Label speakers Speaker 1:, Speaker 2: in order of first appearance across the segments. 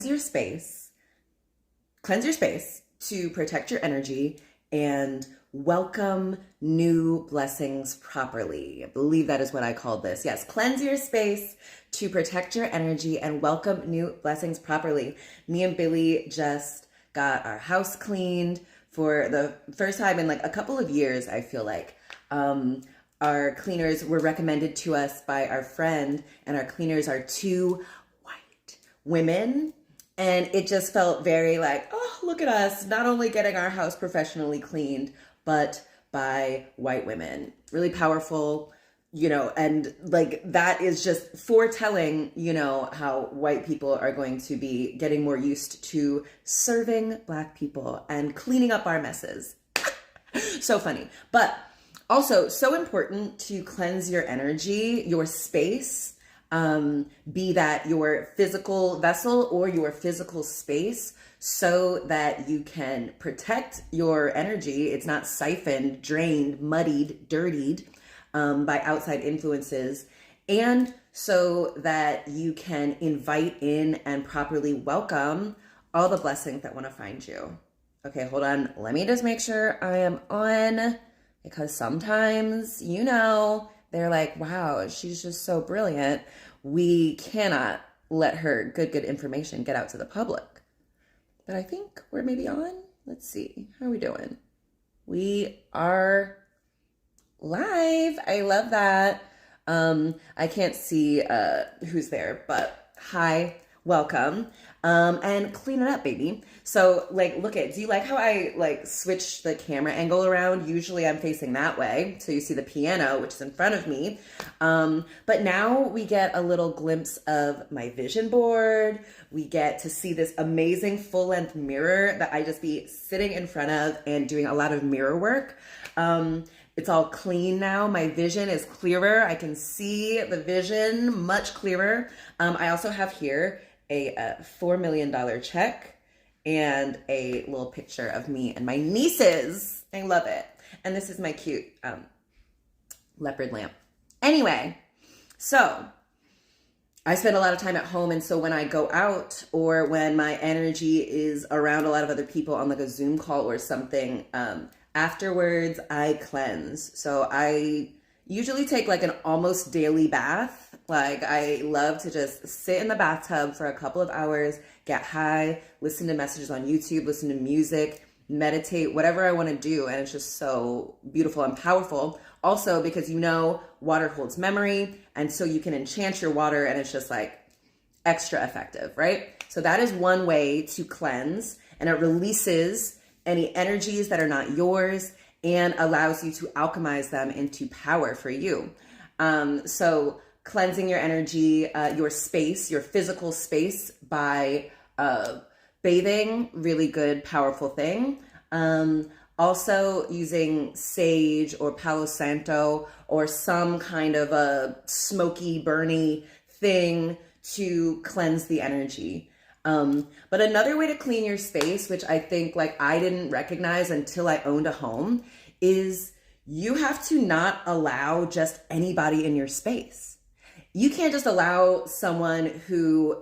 Speaker 1: your space, cleanse your space to protect your energy and welcome new blessings properly. I believe that is what I called this. Yes, cleanse your space to protect your energy and welcome new blessings properly. Me and Billy just got our house cleaned for the first time in like a couple of years, I feel like. Our cleaners were recommended to us by our friend, and our cleaners are two white women. And it just felt very like, oh, look at us, not only getting our house professionally cleaned, but by white women. Really powerful, and like that is just foretelling, how white people are going to be getting more used to serving Black people and cleaning up our messes. So funny. But also so important to cleanse your energy, your space, be that your physical vessel or your physical space, so that you can protect your energy. It's not siphoned, drained, muddied, dirtied by outside influences, and so that you can invite in and properly welcome all the blessings that want to find you. Okay, hold on. Let me just make sure I am on, because sometimes, they're like, wow, she's just so brilliant. We cannot let her good information get out to the public. But I think we're maybe on. Let's see. How are we doing? We are live. I love that. I can't see who's there, but hi, welcome. And clean it up, baby. So look do you like how I switch the camera angle around? Usually I'm facing that way. So you see the piano, which is in front of me. But now we get a little glimpse of my vision board. We get to see this amazing full length mirror that I just be sitting in front of and doing a lot of mirror work. It's all clean now. My vision is clearer. I can see the vision much clearer. I also have here a $4 million check and a little picture of me and my nieces. I love it. And this is my cute leopard lamp. Anyway, so I spend a lot of time at home. And so when I go out or when my energy is around a lot of other people on like a Zoom call or something, afterwards I cleanse. So I usually take like an almost daily bath. Like I love to just sit in the bathtub for a couple of hours, get high, listen to messages on YouTube, listen to music, meditate, whatever I want to do. And it's just so beautiful and powerful. Also because water holds memory, and so you can enchant your water and it's just like extra effective, right? So that is one way to cleanse, and it releases any energies that are not yours and allows you to alchemize them into power for you. So cleansing your energy, your space, your physical space by bathing, really good, powerful thing. Also using sage or Palo Santo or some kind of a smoky, burny thing to cleanse the energy. But another way to clean your space, which I think I didn't recognize until I owned a home, is you have to not allow just anybody in your space. You can't just allow someone who,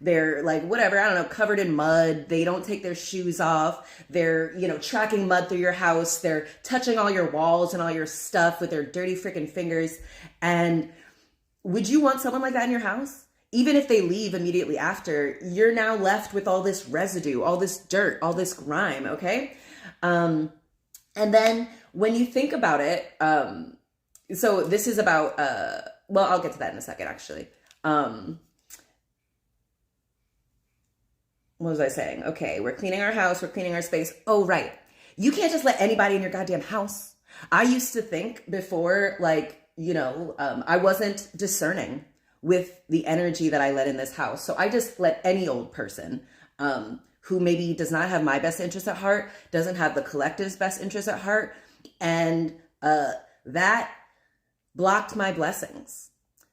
Speaker 1: they're whatever, I don't know, covered in mud. They don't take their shoes off. They're, tracking mud through your house. They're touching all your walls and all your stuff with their dirty freaking fingers. And would you want someone like that in your house? Even if they leave immediately after, you're now left with all this residue, all this dirt, all this grime, okay? And then when you think about it, so this is about, I'll get to that in a second, actually. What was I saying? Okay, we're cleaning our house, we're cleaning our space. Oh, right. You can't just let anybody in your goddamn house. I used to think before, I wasn't discerning with the energy that I let in this house. So I just let any old person who maybe does not have my best interest at heart, doesn't have the collective's best interest at heart, and that blocked my blessings.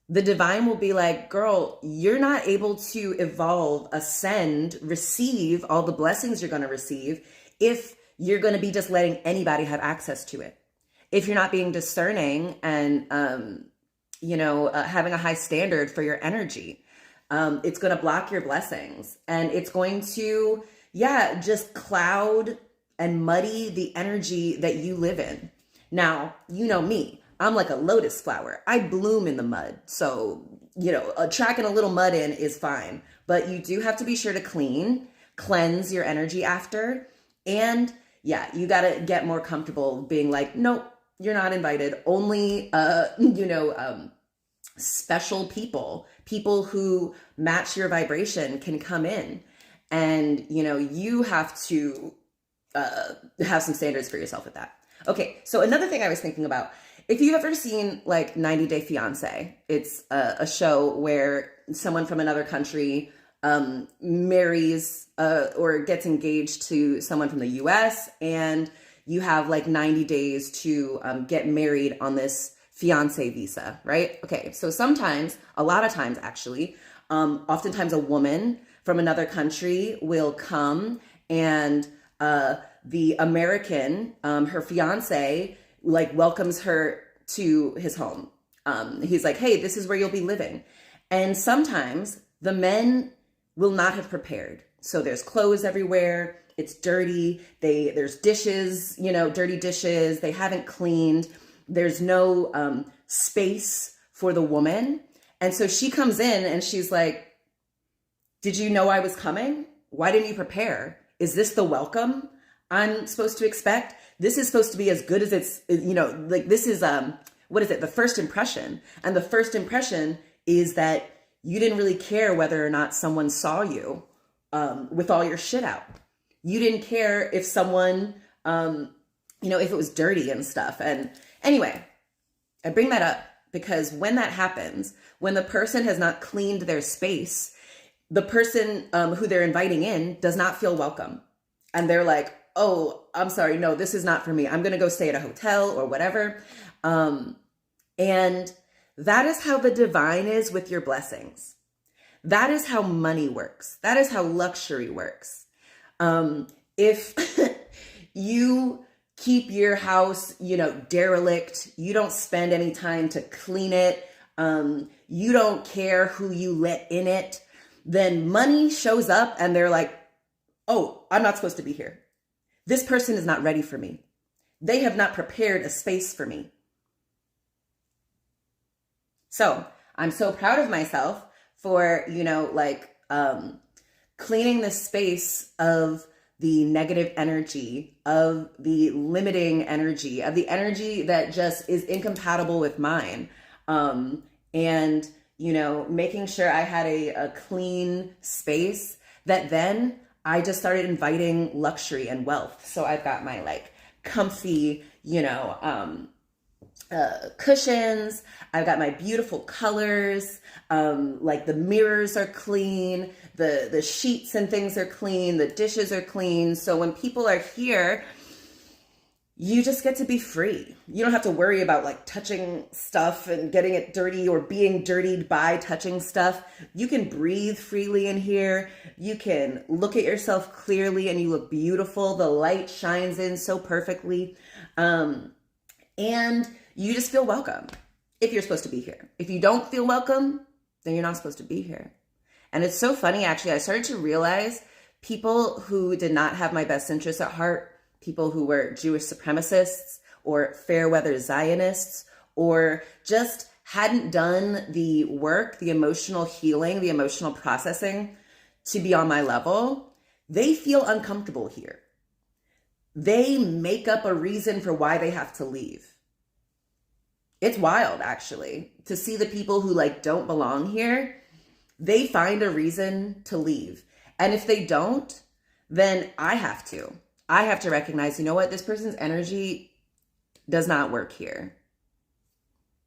Speaker 1: The divine will be like, girl, you're not able to evolve, ascend, receive all the blessings you're going to receive if you're going to be just letting anybody have access to it. If you're not being discerning and, having a high standard for your energy. It's going to block your blessings, and it's going to, yeah, just cloud and muddy the energy that you live in. Now, you know me, I'm like a lotus flower. I bloom in the mud. So, tracking a little mud in is fine, but you do have to be sure to cleanse your energy after. And yeah, you got to get more comfortable being like, nope, you're not invited. Only, special people who match your vibration can come in. And, you have to have some standards for yourself with that. Okay, so another thing I was thinking about, if you've ever seen like 90 Day Fiance, it's a show where someone from another country marries or gets engaged to someone from the US, and you have like 90 days to get married on this fiance visa, right? Okay, so sometimes, a lot of times actually, oftentimes a woman from another country will come, and the American, her fiance, like welcomes her to his home. He's like, hey, this is where you'll be living. And sometimes the men will not have prepared. So there's clothes everywhere. It's dirty. There's dishes, dirty dishes. They haven't cleaned. There's no space for the woman. And so she comes in and she's like, did you know I was coming? Why didn't you prepare? Is this the welcome I'm supposed to expect? This is supposed to be as good as it's, this is, what is it? The first impression. And the first impression is that you didn't really care whether or not someone saw you with all your shit out. You didn't care if someone, if it was dirty and stuff. And anyway, I bring that up because when that happens, when the person has not cleaned their space, the person who they're inviting in does not feel welcome. And they're like, oh, I'm sorry, no, this is not for me. I'm going to go stay at a hotel or whatever. And that is how the divine is with your blessings. That is how money works. That is how luxury works. If you keep your house, derelict, you don't spend any time to clean it, you don't care who you let in it, then money shows up and they're like, oh, I'm not supposed to be here. This person is not ready for me. They have not prepared a space for me. So I'm so proud of myself for, cleaning the space of the negative energy, of the limiting energy, of the energy that just is incompatible with mine. And, making sure I had a clean space that then I just started inviting luxury and wealth. So I've got my comfy, cushions. I've got my beautiful colors. The mirrors are clean. The sheets and things are clean. The dishes are clean. So when people are here, you just get to be free. You don't have to worry about touching stuff and getting it dirty or being dirtied by touching stuff. You can breathe freely in here. You can look at yourself clearly and you look beautiful. The light shines in so perfectly. And you just feel welcome if you're supposed to be here. If you don't feel welcome, then you're not supposed to be here. And it's so funny, actually, I started to realize people who did not have my best interests at heart, people who were Jewish supremacists or fair weather Zionists, or just hadn't done the work, the emotional healing, the emotional processing to be on my level, they feel uncomfortable here. They make up a reason for why they have to leave. It's wild, actually, to see the people who don't belong here. They find a reason to leave. And if they don't, then I have to recognize, you know what? This person's energy does not work here.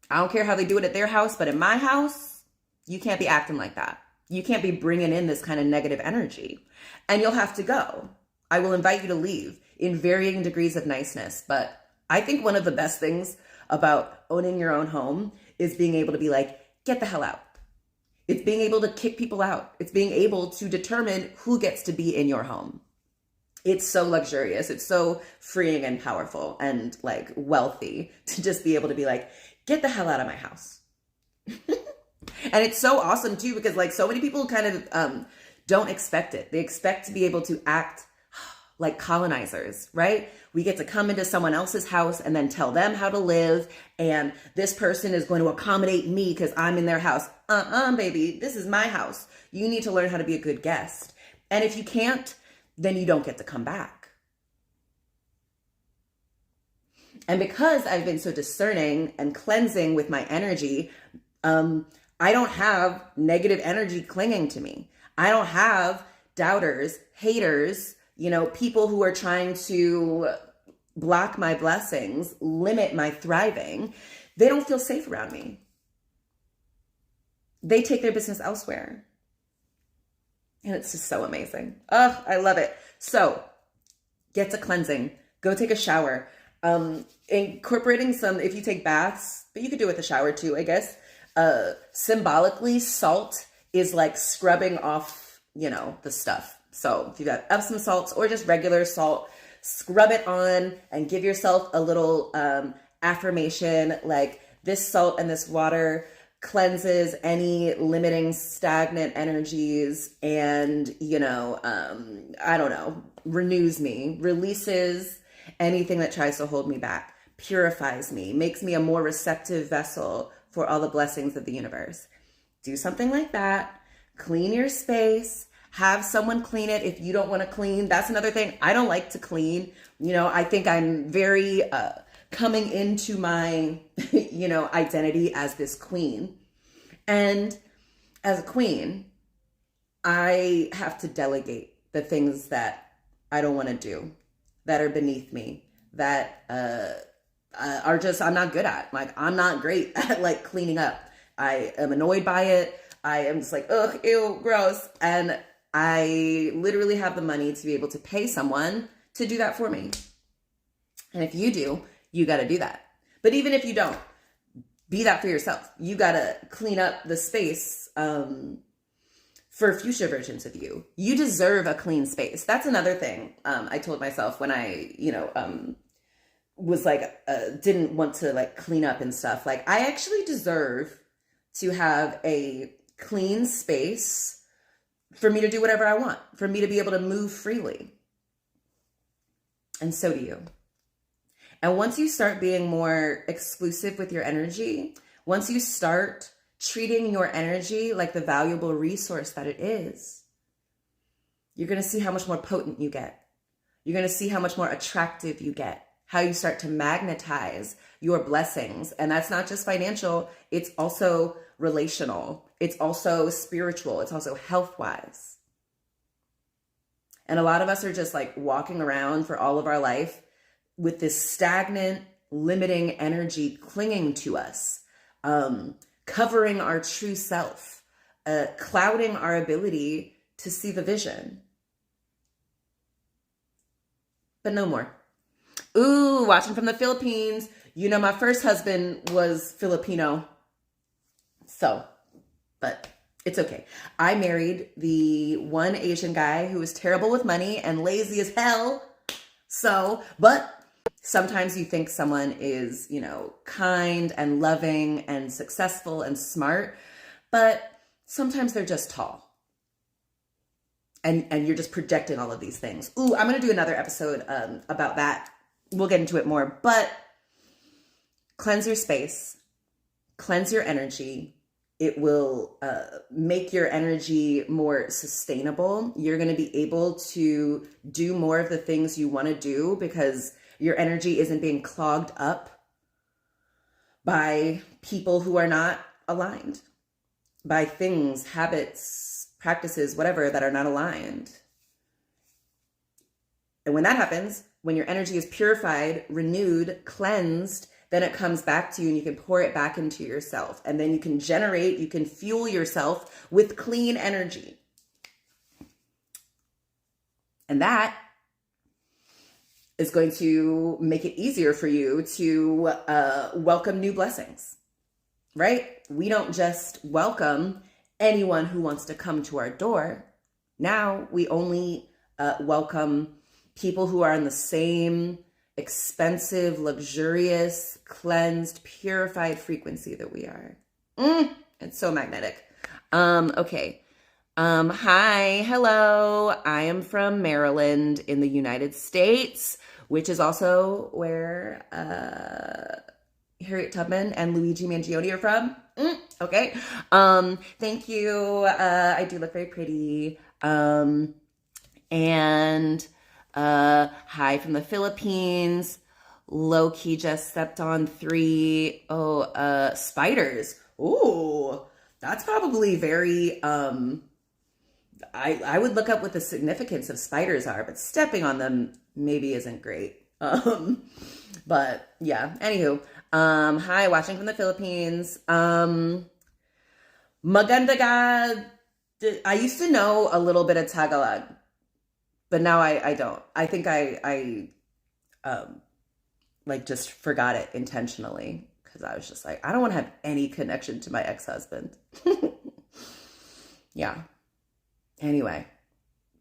Speaker 1: I don't care how they do it at their house, but in my house, you can't be acting like that. You can't be bringing in this kind of negative energy. And you'll have to go. I will invite you to leave in varying degrees of niceness. But I think one of the best things about owning your own home is being able to be get the hell out. It's being able to kick people out. It's being able to determine who gets to be in your home. It's so luxurious. It's so freeing and powerful and wealthy to just be able to be get the hell out of my house. And it's so awesome too, because like so many people kind of don't expect it. They expect to be able to act like colonizers, right? We get to come into someone else's house and then tell them how to live. And this person is going to accommodate me because I'm in their house. Baby, this is my house. You need to learn how to be a good guest. And if you can't, then you don't get to come back. And because I've been so discerning and cleansing with my energy, I don't have negative energy clinging to me. I don't have doubters, haters, people who are trying to block my blessings, limit my thriving. They don't feel safe around me. They take their business elsewhere. And it's just so amazing. Oh, I love it. So get to cleansing. Go take a shower. Incorporating some, if you take baths, but you could do it with a shower too, I guess. Symbolically, salt is like scrubbing off, the stuff. So if you got Epsom salts or just regular salt, scrub it on and give yourself a little affirmation like this salt and this water cleanses any limiting stagnant energies and, renews me, releases anything that tries to hold me back, purifies me, makes me a more receptive vessel for all the blessings of the universe. Do something like that. Clean your space. Have someone clean it if you don't want to clean. That's another thing. I don't like to clean. I think I'm very coming into my, identity as this queen. And as a queen, I have to delegate the things that I don't want to do, that are beneath me, that are just, I'm not good at. Like, I'm not great at like cleaning up. I am annoyed by it. I am just like, ugh, ew, gross. And I literally have the money to be able to pay someone to do that for me. And if you do, you got to do that. But even if you don't, be that for yourself. You got to clean up the space for future versions of you. You deserve a clean space. That's another thing I told myself when I, was like, didn't want to like clean up and stuff. Like, I actually deserve to have a clean space for me to do whatever I want, for me to be able to move freely. And so do you. And once you start being more exclusive with your energy, once you start treating your energy like the valuable resource that it is, you're going to see how much more potent you get. You're going to see how much more attractive you get, how you start to magnetize your blessings. And that's not just financial, it's also relational. It's also spiritual. It's also health-wise. And a lot of us are just like walking around for all of our life with this stagnant, limiting energy clinging to us, covering our true self, clouding our ability to see the vision. But no more. Ooh, watching from the Philippines. My first husband was Filipino. So, but it's okay. I married the one Asian guy who was terrible with money and lazy as hell. So, but sometimes you think someone is, kind and loving and successful and smart, but sometimes they're just tall. And you're just projecting all of these things. Ooh, I'm going to do another episode about that. We'll get into it more, but cleanse your space, cleanse your energy. It will make your energy more sustainable. You're going to be able to do more of the things you want to do because your energy isn't being clogged up by people who are not aligned, by things, habits, practices, whatever, that are not aligned. And when that happens, when your energy is purified, renewed, cleansed, then it comes back to you and you can pour it back into yourself. And then you can fuel yourself with clean energy. And that is going to make it easier for you to welcome new blessings, right? We don't just welcome anyone who wants to come to our door. Now we only welcome people who are in the same expensive, luxurious, cleansed, purified frequency that we are. It's so magnetic. Okay. Hi, hello. I am from Maryland in the United States, which is also where Harriet Tubman and Luigi Mangione are from. Okay. Thank you. I do look very pretty. And hi from the Philippines. Low key just stepped on 3 spiders. Ooh, that's probably very I would look up what the significance of spiders are, but stepping on them maybe isn't great. But yeah, anywho, hi, watching from the Philippines. Maganda ga. I used to know a little bit of Tagalog, but now I don't. I think I like just forgot it intentionally because I was just like, I don't want to have any connection to my ex-husband. Yeah. Anyway,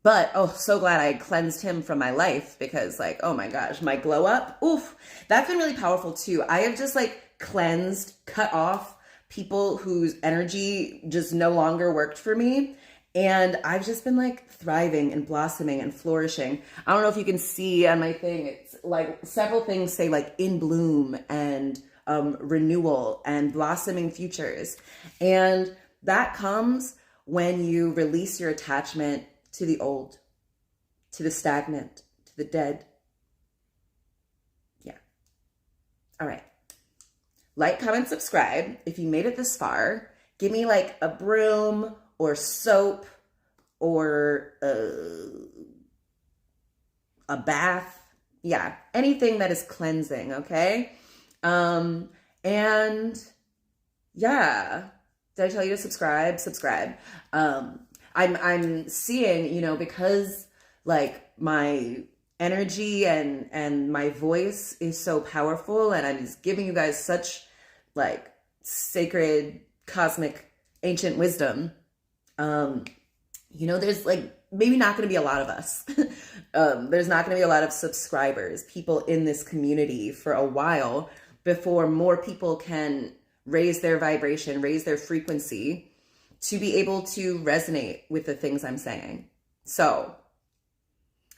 Speaker 1: but oh, so glad I cleansed him from my life because like, oh my gosh, my glow up, oof, that's been really powerful too. I have just like cleansed, cut off people whose energy just no longer worked for me. And I've just been like thriving and blossoming and flourishing. I don't know if you can see on my thing, it's like several things say like in bloom and renewal and blossoming futures. And that comes when you release your attachment to the old, to the stagnant, to the dead. Yeah. All right. Like, comment, subscribe. If you made it this far, give me like a broom or soap or a bath. Yeah. Anything that is cleansing. Okay. And yeah. Did I tell you to subscribe? Subscribe. I'm seeing, you know, because like my energy and my voice is so powerful and I'm just giving you guys such like sacred, cosmic, ancient wisdom. You know, there's like maybe not going to be a lot of us. There's not going to be a lot of subscribers, people in this community for a while before more people can raise their vibration, raise their frequency to be able to resonate with the things I'm saying. So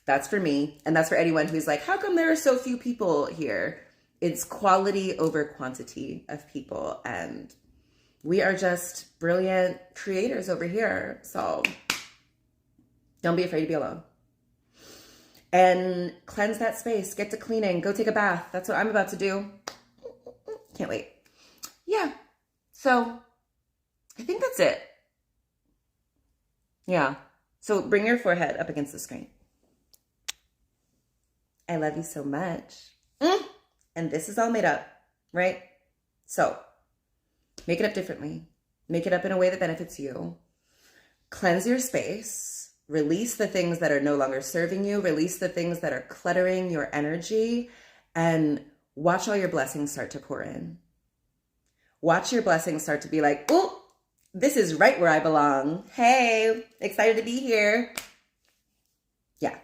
Speaker 1: that's for me. And that's for anyone who's like, how come there are so few people here? It's quality over quantity of people. And we are just brilliant creators over here. So don't be afraid to be alone. And cleanse that space. Get to cleaning. Go take a bath. That's what I'm about to do. Can't wait. Yeah, so I think that's it. Yeah, so bring your forehead up against the screen. I love you so much. And this is all made up, right? So make it up differently. Make it up in a way that benefits you. Cleanse your space. Release the things that are no longer serving you. Release the things that are cluttering your energy. And watch all your blessings start to pour in. Watch your blessings start to be like, oh, this is right where I belong. Hey, excited to be here. Yeah.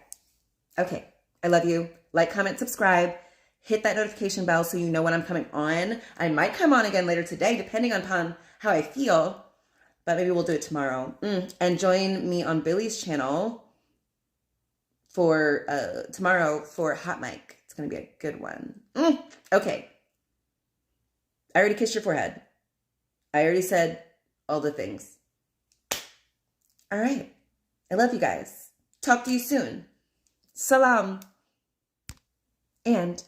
Speaker 1: Okay. I love you. Like, comment, subscribe. Hit that notification bell so you know when I'm coming on. I might come on again later today, depending upon how I feel. But maybe we'll do it tomorrow. And join me on Billy's channel for tomorrow for Hot Mic. It's going to be a good one. Okay. I already kissed your forehead. I already said all the things. All right. I love you guys. Talk to you soon. Salam. And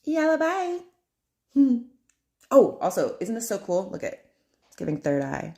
Speaker 1: yalla bye. Oh, also, isn't this so cool? Look at it. It's giving third eye.